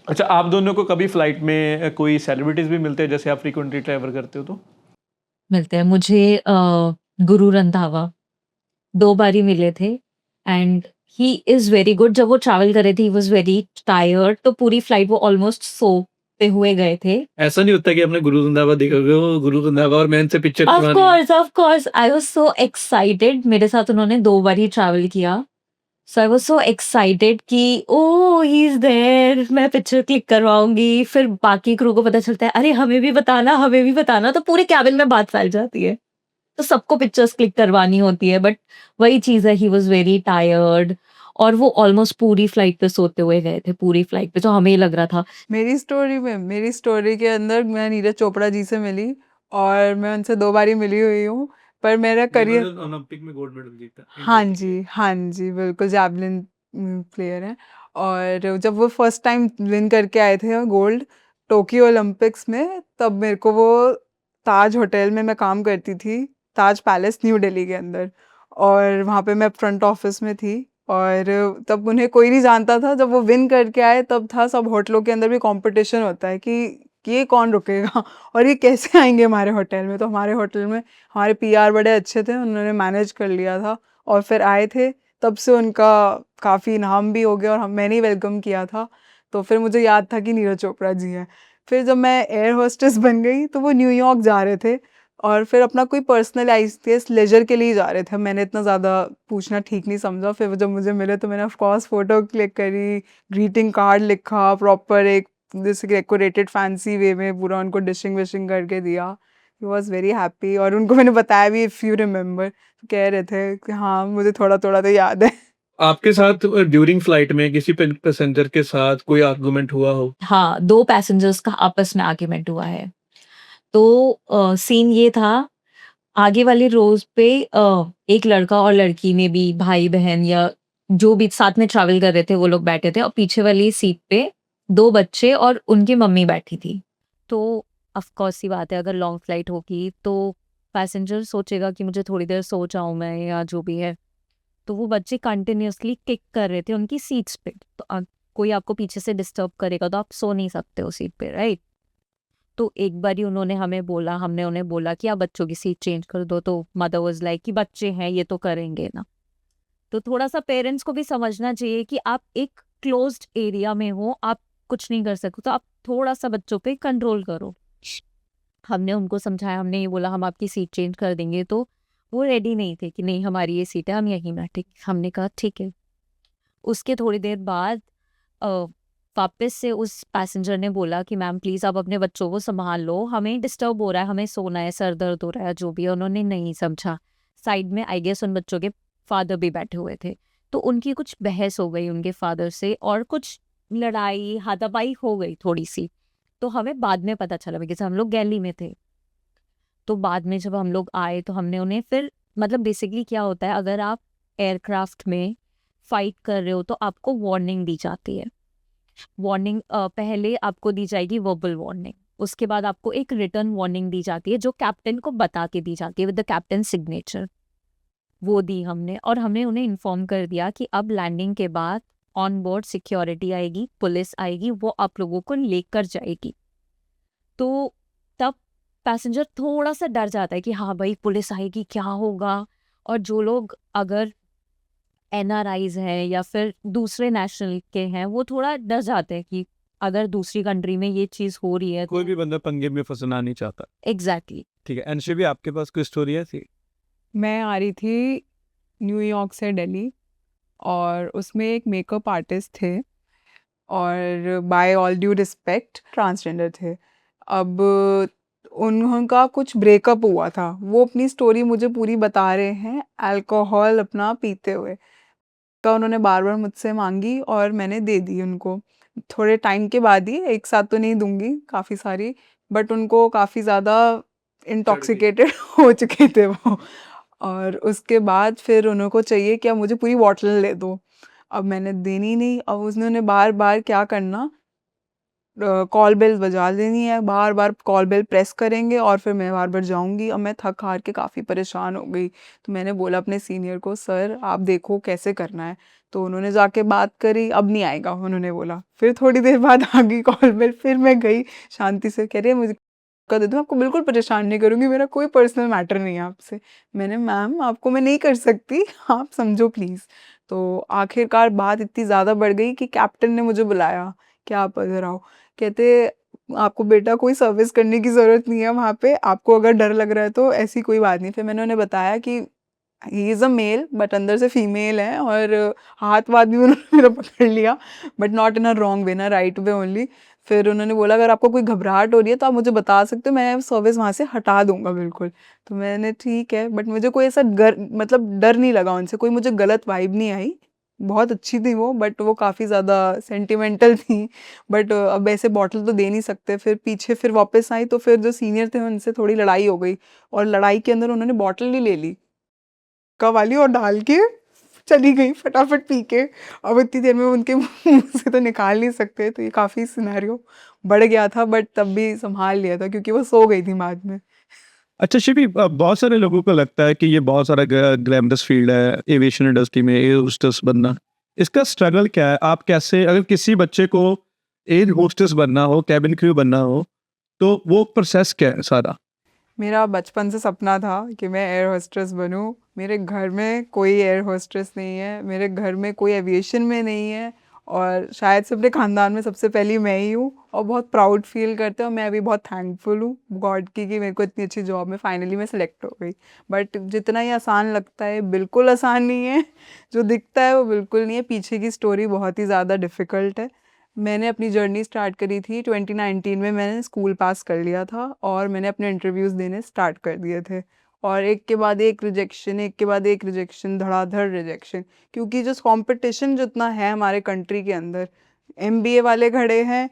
अच्छा, आप दोनों को कभी फ्लाइट में कोई सेलिब्रिटीज भी मिलते हैं जैसे आप फ्रीक्वेंटली ट्रैवल करते हो तो? मिलते हैं मुझे गुरु रंधावा 2 बारी मिले थे, and he is very good. जब वो ट्रैवल कर रहे थे, ही वाज वेरी टायर्ड, तो पूरी फ्लाइट वो ऑलमोस्ट सोते हुए गए थे। ऐसा नहीं होता कि आपने गुरु रंधावा देखा होगा, गुरु रंधावा और मैं इनसे picture of course I was so excited. मेरे साथ उन्होंने 2 बार ही ट्रैवल किया, सो आई वाज सो एक्साइटेड कि ओह ही इज देयर, मैं पिक्चर क्लिक करवाऊंगी। फिर बाकी क्रू को पता चलता है, अरे हमें भी बताना, हमें भी बताना, तो पूरे कैबिन में बात फैल जाती है, तो सबको पिक्चर्स क्लिक करवानी होती है। बट वही चीज है, ही वाज वेरी टायर्ड, और वो ऑलमोस्ट पूरी फ्लाइट पे सोते हुए गए थे, पूरी फ्लाइट पे, तो हमें लग रहा था। मेरी स्टोरी के अंदर मैं नीरज चोपड़ा जी से मिली, और मैं उनसे 2 बारी मिली हुई हूँ, पर मेरा करियर, ओलंपिक में गोल्ड मेडल जीता। हाँ जी, बिल्कुल जैवलिन प्लेयर हैं। और जब वो फर्स्ट टाइम विन करके आए थे गोल्ड टोक्यो ओलंपिक्स में, तब मेरे को वो ताज होटल में, मैं काम करती थी ताज पैलेस न्यू दिल्ली के अंदर, और वहाँ पे मैं फ्रंट ऑफिस में थी, और तब उन्हें कोई नहीं जानता था। जब वो विन करके आए तब था, सब होटलों के अंदर भी कंपटीशन होता है कि ये कौन रुकेगा और ये कैसे आएंगे हमारे होटल में। तो हमारे होटल में हमारे पीआर बड़े अच्छे थे, उन्होंने मैनेज कर लिया था और फिर आए थे। तब से उनका काफ़ी नाम भी हो गया, और मैंने ही वेलकम किया था। तो फिर मुझे याद था कि नीरज चोपड़ा जी हैं। फिर जब मैं एयर होस्टेस बन गई तो वो न्यूयॉर्क जा रहे थे, और फिर अपना कोई पर्सनल आईसीएस लेजर के लिए ही जा रहे थे। मैंने इतना ज़्यादा पूछना ठीक नहीं समझा। फिर जब मुझे मिले तो मैंने ऑफ कोर्स फ़ोटो क्लिक करी, ग्रीटिंग कार्ड लिखा, प्रॉपर एक जैसे डेकोरेटेड फैंसी वे में पूरा उनको डिशिंग विशिंग करके दिया। ही वॉज वेरी हैप्पी, और उनको मैंने बताया भी, इफ़ यू रिमेंबर, कह रहे थे कि हाँ मुझे थोड़ा थोड़ा तो याद है। आपके साथ ड्यूरिंग फ्लाइट में किसी पैसेंजर के साथ कोई आर्गुमेंट हुआ हो? हाँ, 2 पैसेंजर्स का आपस में आर्ग्यूमेंट हुआ है। तो सीन ये था, आगे वाली रोज पे एक लड़का और लड़की में भी, भाई बहन या जो भी साथ में ट्रैवल कर रहे थे, वो लोग बैठे थे, और पीछे वाली सीट पे 2 बच्चे और उनकी मम्मी बैठी थी। तो ऑफ कोर्स सी बात है, अगर लॉन्ग फ्लाइट होगी तो पैसेंजर सोचेगा कि मुझे थोड़ी देर सो जाऊं मैं, या जो भी है। तो वो बच्चे कंटिन्यूअसली किक कर रहे थे उनकी सीट्स पे। तो कोई आपको पीछे से डिस्टर्ब करेगा तो आप सो नहीं सकते हो सीट पे, राइट? तो एक बारी उन्होंने हमें बोला, हमने उन्हें बोला कि आप बच्चों की सीट चेंज कर दो, तो मदर वाज लाइक कि बच्चे हैं, ये तो करेंगे ना। तो थोड़ा सा पेरेंट्स को भी समझना चाहिए कि आप एक क्लोज्ड एरिया में हो, आप कुछ नहीं कर सकते, तो आप थोड़ा सा बच्चों पे कंट्रोल करो। हमने उनको समझाया, हमने ये बोला हम आपकी सीट चेंज कर देंगे, तो वो रेडी नहीं थे कि नहीं हमारी ये सीट है, हम यहीं बैठे। हमने कहा ठीक है। उसके थोड़ी देर बाद वापस से उस पैसेंजर ने बोला कि मैम प्लीज़ आप अपने बच्चों को संभाल लो, हमें डिस्टर्ब हो रहा है, हमें सोना है, सर दर्द हो रहा है, जो भी है। उन्होंने नहीं समझा। साइड में आई गेस उन बच्चों के फादर भी बैठे हुए थे, तो उनकी कुछ बहस हो गई उनके फादर से, और कुछ लड़ाई हाथापाई हो गई थोड़ी सी। तो हमें बाद में पता चला, बिकॉज हम लोग गैली में थे। तो बाद में जब हम लोग आए तो हमने उन्हें फिर, मतलब बेसिकली क्या होता है, अगर आप एयरक्राफ्ट में फाइट कर रहे हो तो आपको वार्निंग दी जाती है। वार्निंग पहले आपको दी जाएगी वर्बल वार्निंग, उसके बाद आपको एक रिटर्न वार्निंग दी जाती है जो कैप्टन को बता के दी जाती है विद द कैप्टन सिग्नेचर। वो दी हमने, और हमने उन्हें इन्फॉर्म कर दिया कि अब लैंडिंग के बाद ऑन बोर्ड सिक्योरिटी आएगी, पुलिस आएगी, वो आप लोगों को लेकर जाएगी। तो तब पैसेंजर थोड़ा सा डर जाता है कि हाँ भाई पुलिस आएगी, क्या होगा। और जो लोग अगर एनआरआईज हैं या फिर दूसरे नेशनल के हैं, वो थोड़ा डर जाते हैं कि अगर दूसरी कंट्री में ये चीज़ हो रही है कोई भी बंदा पंगे में फंसना नहीं चाहता। एग्जैक्टली। ठीक है, एंड शिवी आपके पास कोई स्टोरी है थी? मैं आ रही थी न्यूयॉर्क से दिल्ली, और उसमें एक मेकअप आर्टिस्ट थे, और by all due respect transgender थे। अब उनका कुछ ब्रेकअप हुआ था, वो अपनी स्टोरी मुझे पूरी बता रहे हैं अल्कोहल अपना पीते हुए। का उन्होंने बार बार मुझसे मांगी और मैंने दे दी उनको, थोड़े टाइम के बाद ही, एक साथ तो नहीं दूंगी, काफ़ी सारी, बट उनको काफ़ी ज़्यादा इंटॉक्सिकेटेड हो चुके थे वो। और उसके बाद फिर उनको चाहिए कि अब मुझे पूरी बॉटल ले दो। अब मैंने देनी नहीं, अब उन्होंने बार बार क्या करना, कॉल बेल बजा देनी है, बार बार कॉल बेल प्रेस करेंगे और फिर मैं बार बार जाऊंगी। अब मैं थक हार के काफ़ी परेशान हो गई, तो मैंने बोला अपने सीनियर को, सर आप देखो कैसे करना है। तो उन्होंने जाके बात करी, अब नहीं आएगा उन्होंने बोला। फिर थोड़ी देर बाद आ गई कॉल बेल, फिर मैं गई शांति से, कह रही है मुझे कर दे दूँ, आपको बिल्कुल परेशान नहीं करूँगी, मेरा कोई पर्सनल मैटर नहीं है आपसे। मैंने, मैम आपको मैं नहीं कर सकती, आप समझो प्लीज़। तो आखिरकार बात इतनी ज़्यादा बढ़ गई कि कैप्टन ने मुझे बुलाया कि आप इधर आओ। कहते आपको बेटा कोई सर्विस करने की ज़रूरत नहीं है वहाँ पे, आपको अगर डर लग रहा है तो ऐसी कोई बात नहीं। फिर मैंने उन्हें बताया कि he is a male but अंदर से फीमेल है, और हाथ वाथ भी उन्होंने मेरा पकड़ लिया, but not in a wrong way, ना राइट वे ओनली। फिर उन्होंने बोला अगर आपको कोई घबराहट हो रही है तो आप मुझे बता सकते हो, मैं सर्विस वहाँ से हटा दूंगा बिल्कुल। तो मैंने ठीक है, बट मुझे कोई ऐसा मतलब डर नहीं लगा उनसे, कोई मुझे गलत वाइब नहीं आई। बहुत अच्छी थी वो, बट वो काफ़ी ज़्यादा सेंटिमेंटल थी। बट अब ऐसे बॉटल तो दे नहीं सकते। फिर पीछे फिर वापस आई तो फिर जो सीनियर थे उनसे थोड़ी लड़ाई हो गई, और लड़ाई के अंदर उन्होंने बॉटल ही ले ली का वाली और डाल के चली गई फटाफट पी के। अब इतनी देर में उनके मुंह से तो निकाल नहीं सकते, तो ये काफ़ी सिनेरियो बढ़ गया था, बट तब भी संभाल लिया था क्योंकि वो सो गई थी बाद में। अच्छा शिवी, बहुत सारे लोगों को लगता है कि ये बहुत सारा ग्लैमरस फील्ड है एविएशन इंडस्ट्री में, एयर होस्टेस बनना। इसका स्ट्रगल क्या है? आप कैसे, अगर किसी बच्चे को एयर होस्टेस बनना हो, कैबिन क्रू बनना हो, तो वो प्रोसेस क्या है सारा? मेरा बचपन से सपना था कि मैं एयर होस्टेस बनूं। मेरे घर में कोई एयर होस्टेस नहीं है, मेरे घर में कोई एविएशन में नहीं है, और शायद से अपने ख़ानदान में सबसे पहली मैं ही हूँ, और बहुत प्राउड फील करते हैं। और मैं अभी बहुत थैंकफुल हूँ गॉड की कि मेरे को इतनी अच्छी जॉब में फाइनली मैं सिलेक्ट हो गई। बट जितना ही आसान लगता है बिल्कुल आसान नहीं है, जो दिखता है वो बिल्कुल नहीं है, पीछे की स्टोरी बहुत ही ज़्यादा डिफ़िकल्ट है। मैंने अपनी जर्नी स्टार्ट करी थी 2019 में, मैंने स्कूल पास कर लिया था और मैंने अपने इंटरव्यूज़ देने स्टार्ट कर दिए थे, और एक के बाद एक रिजेक्शन, एक के बाद एक रिजेक्शन, धड़ाधड़ रिजेक्शन। क्योंकि जो कंपटीशन जितना है हमारे कंट्री के अंदर, एमबीए वाले खड़े हैं,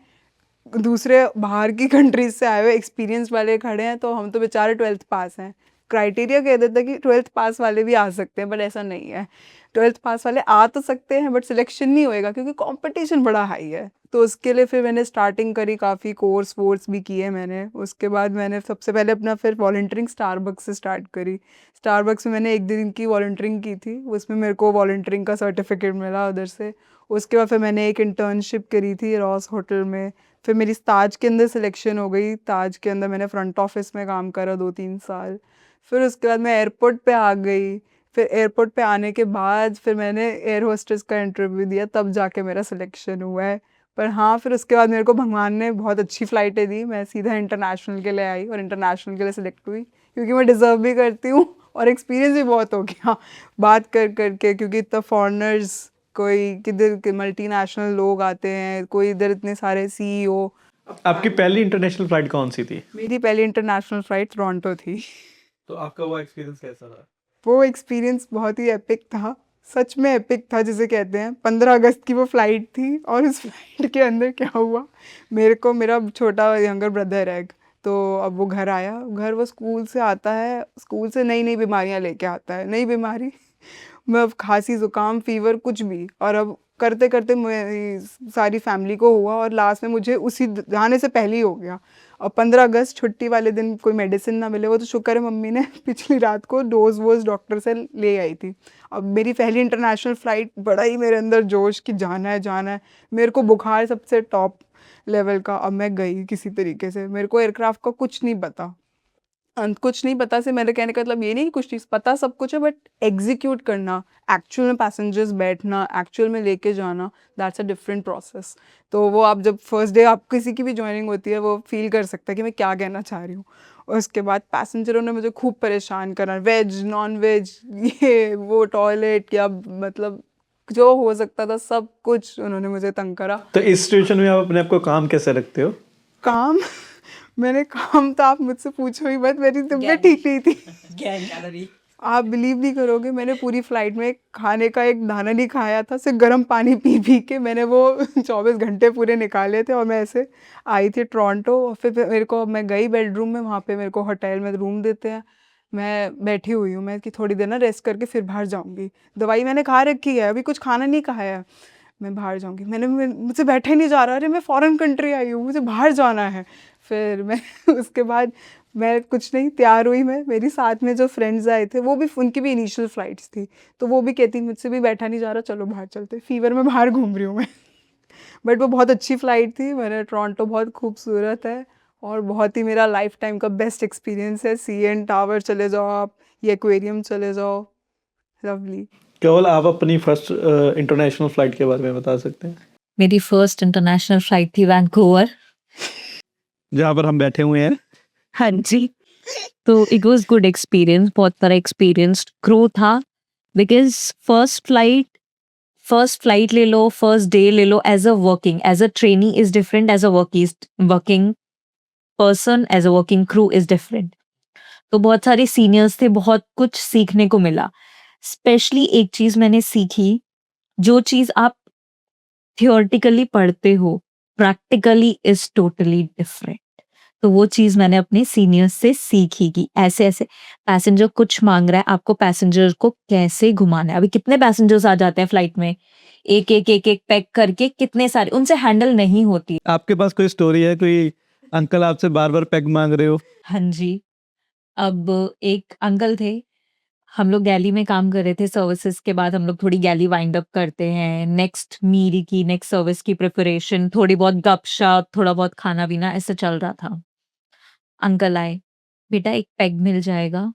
दूसरे बाहर की कंट्रीज से आए हुए एक्सपीरियंस वाले खड़े हैं, तो हम तो बेचारे 12th पास हैं। क्राइटेरिया कह देता है कि 12th पास वाले भी आ सकते हैं, बट ऐसा नहीं है। 12th पास वाले आ तो सकते हैं बट सिलेक्शन नहीं होएगा क्योंकि कंपटीशन बड़ा हाई है। तो उसके लिए फिर मैंने स्टार्टिंग करी, काफ़ी कोर्स वोर्स भी किए मैंने। उसके बाद मैंने सबसे पहले अपना फिर वॉलंटियरिंग स्टारबक्स से स्टार्ट करी। स्टारबक्स में मैंने 1 दिन की वॉलंटियरिंग की थी, उसमें मेरे को वॉलंटियरिंग का सर्टिफिकेट मिला उधर से। उसके बाद फिर मैंने एक इंटर्नशिप करी थी रॉस होटल में। फिर मेरी ताज के अंदर सिलेक्शन हो गई, ताज के अंदर मैंने फ्रंट ऑफिस में काम करा 2-3 साल। फिर उसके बाद मैं एयरपोर्ट पे आ गई। फिर एयरपोर्ट पे आने के बाद फिर मैंने एयर होस्टेस का इंटरव्यू दिया, तब जाके मेरा सिलेक्शन हुआ है। पर हाँ, फिर उसके बाद मेरे को भगवान ने बहुत अच्छी फ़्लाइटें दी, मैं सीधा इंटरनेशनल के लिए आई और इंटरनेशनल के लिए सिलेक्ट हुई, क्योंकि मैं डिज़र्व भी करती हूँ और एक्सपीरियंस भी बहुत हो गया बात कर कर के। क्योंकि इतना फॉरेनर्स, कोई किधर के मल्टीनेशनल लोग आते हैं, कोई इधर इतने सारे सीईओ। आपकी पहली इंटरनेशनल फ्लाइट कौन सी थी? मेरी पहली इंटरनेशनल फ़्लाइट टोरंटो थी। तो आपका वो एक्सपीरियंस कैसा रहा? वो एक्सपीरियंस बहुत ही एपिक था, सच में एपिक था जिसे कहते हैं। 15 अगस्त की वो फ़्लाइट थी, और उस फ्लाइट के अंदर क्या हुआ, मेरे को, मेरा छोटा यंगर ब्रदर है, तो अब वो घर आया। घर वो स्कूल से आता है, स्कूल से नई नई बीमारियां लेके आता है, नई बीमारी मैं अब खांसी जुकाम फीवर कुछ भी, और अब करते करते मेरी सारी फैमिली को हुआ और लास्ट में मुझे उसी जाने से पहले ही हो गया। और 15 अगस्त छुट्टी वाले दिन कोई मेडिसिन ना मिले, वो तो शुक्र है मम्मी ने पिछली रात को डोज वोज डॉक्टर से ले आई थी। अब मेरी पहली इंटरनेशनल फ़्लाइट, बड़ा ही मेरे अंदर जोश कि जाना है जाना है। मेरे को बुखार सबसे टॉप लेवल का। अब मैं गई किसी तरीके से, मेरे को एयरक्राफ्ट का कुछ नहीं पता, कुछ नहीं पता से मेरे कहने का मतलब ये नहीं कि कुछ चीज़ पता सब कुछ है, बट एग्जीक्यूट करना, एक्चुअल में पैसेंजर्स बैठना, एक्चुअल में लेके जाना, दैट्स अ डिफरेंट प्रोसेस। तो वो आप जब फर्स्ट डे आप किसी की भी ज्वाइनिंग होती है, वो फील कर सकता है कि मैं क्या कहना चाह रही हूँ। और उसके बाद पैसेंजरों ने मुझे खूब परेशान करा, वेज नॉन वेज ये वो, टॉयलेट या मतलब जो हो सकता था सब कुछ उन्होंने मुझे तंग करा। तो इस सिचुएशन में आप अपने आप को काम कैसे रखते हो? काम मैंने काम तो आप मुझसे पूछो ही मत, मेरी तबीयत ठीक नहीं थी। आप बिलीव नहीं करोगे, मैंने पूरी फ्लाइट में खाने का एक दाना नहीं खाया था, सिर्फ गर्म पानी पी पी के मैंने वो 24 घंटे पूरे निकाले थे। और मैं ऐसे आई थी टोरंटो, और फिर मेरे को, मैं गई बेडरूम में, वहाँ पे मेरे को होटल में रूम देते हैं, मैं बैठी हुई हूँ, मैं कि थोड़ी देर ना रेस्ट करके फिर बाहर जाऊँगी। दवाई मैंने खा रखी है, अभी कुछ खाना नहीं खाया है, मैं बाहर जाऊँगी। मुझसे बैठा ही नहीं जा रहा, अरे मैं फॉरेन कंट्री आई हूँ, मुझे बाहर जाना है। फिर मैं उसके बाद मैं कुछ नहीं, तैयार हुई मैं, मेरी साथ में जो फ्रेंड्स आए थे वो भी, उनकी भी इनिशियल फ़्लाइट्स थी, तो वो भी कहती मुझसे भी बैठा नहीं जा रहा, चलो बाहर चलते। फ़ीवर में बाहर घूम रही हूँ मैं बट वो बहुत अच्छी फ़्लाइट थी। मेरा टोरंटो बहुत खूबसूरत है और बहुत ही मेरा लाइफ टाइम का बेस्ट एक्सपीरियंस है। CN टावर चले जाओ आप, ये एक्वेरियम चले जाओ, लवली। केवल आप अपनी फर्स्ट इंटरनेशनल फ्लाइट के बारे में बता सकते हैं? मेरी फर्स्ट इंटरनेशनल फ्लाइट थी वैंकूवर। जहाँ पर हम बैठे हुए हैं। हाँ जी। तो इट वाज गुड एक्सपीरियंस, बहुत सारा एक्सपीरियंस्ड क्रू था, बिकॉज फर्स्ट फ्लाइट ले लो, फर्स्ट डे ले लो, as a trainee is different, as a working person, as a working crew is different. तो बहुत सारे सीनियर्स थे, बहुत कुछ सीखने को मिला। स्पेशली एक चीज मैंने सीखी, जो चीज आप थियोरेटिकली पढ़ते हो, प्रैक्टिकली इज टोटली डिफरेंट। तो वो चीज मैंने अपने सीनियर्स से सीखी कि ऐसे ऐसे पैसेंजर कुछ मांग रहा है, आपको पैसेंजर को कैसे घुमाना है। अभी कितने पैसेंजर्स आ जाते हैं फ्लाइट में, एक एक एक एक पैक करके, कितने सारे, उनसे हैंडल नहीं होती। आपके पास कोई स्टोरी है, कोई अंकल आपसे बार बार पैग मांग रहे हो? हाँ जी। अब एक अंकल थे, हम लोग गैली में काम कर रहे थे, सर्विसेज के बाद हम लोग थोड़ी गैली वाइंड अप करते हैं, नेक्स्ट मील की, नेक्स्ट सर्विस की प्रिपरेशन, थोड़ी बहुत गपशप, थोड़ा बहुत खाना पीना, ऐसे चल रहा था। अंकल आए, बेटा एक पेग मिल जाएगा।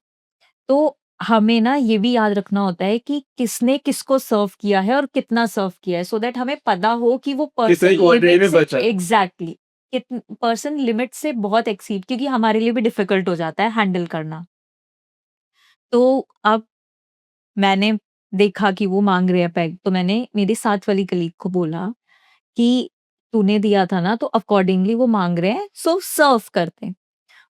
तो हमें ना ये भी याद रखना होता है कि किसने किसको सर्व किया है और कितना सर्व किया है, सो दैट हमें पता हो कि वो कितने क्वांटिटी में बचा है। एग्जैक्टली पर्सन लिमिट से बहुत एक्सीड, क्योंकि हमारे लिए भी डिफिकल्ट हो जाता है हैंडल करना। तो अब मैंने देखा कि वो मांग रहे हैं पैग, तो मैंने मेरे साथ वाली कलीग को बोला कि तूने दिया था ना, तो अकॉर्डिंगली वो मांग रहे हैं, सो सर्व करते हैं।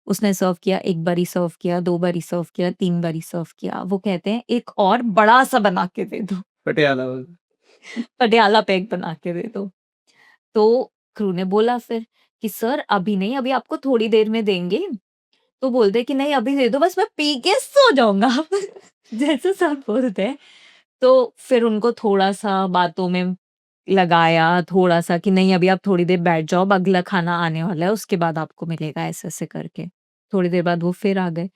उसने सर्व किया, एक बारी सर्व किया, 2 बारी सर्व किया, 3 बारी सर्व किया। वो कहते हैं एक और बड़ा-सा बना के दे दो, पटियाला। पटियाला पैक बना के दे दो। तो क्रू ने बोला फिर कि सर अभी नहीं, अभी आपको थोड़ी देर में देंगे। तो बोलते कि नहीं अभी दे दो, बस मैं पी के सो जाऊँगा जैसे सर बोलते हैं। तो फिर उनको थोड़ा-सा बातों में लगाया, थोड़ा-सा कि नहीं अभी आप थोड़ी देर बैठ जाओ, अब अगला खाना आने वाला है, उसके बाद आपको मिलेगा, ऐसे-ऐसे करके। थोड़ी देर बाद वो फिर आ गए।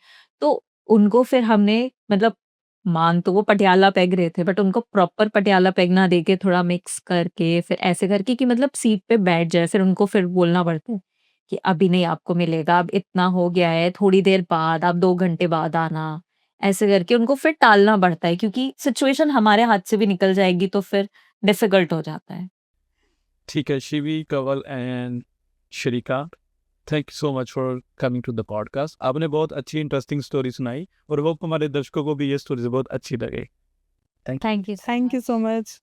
तो उनको फिर हमने मतलब माँग तो वो पटियाला पैग रहे थे, बट उनको प्रॉपर पटियाला पैग ना देके थोड़ा मिक्स करके, फिर ऐसे करके कि मतलब सीट पे बैठ जाए, फिर उनको फिर बोलना पड़ता है कि अभी नहीं आपको मिलेगा, अब इतना हो गया है, थोड़ी देर बाद, आप 2 घंटे बाद आना। ऐसे करके उनको फिर टालना पड़ता है, क्योंकि सिचुएशन हमारे हाथ से भी निकल जाएगी तो फिर डिफ़िकल्ट हो जाता है। ठीक है, Shivi, Kanwal and Shrika, thank you so much for coming to the podcast. आपने बहुत अच्छी इंटरेस्टिंग स्टोरी सुनाई और वो हमारे दर्शकों को भी ये स्टोरीज बहुत अच्छी लगी। Thank you thank you so much.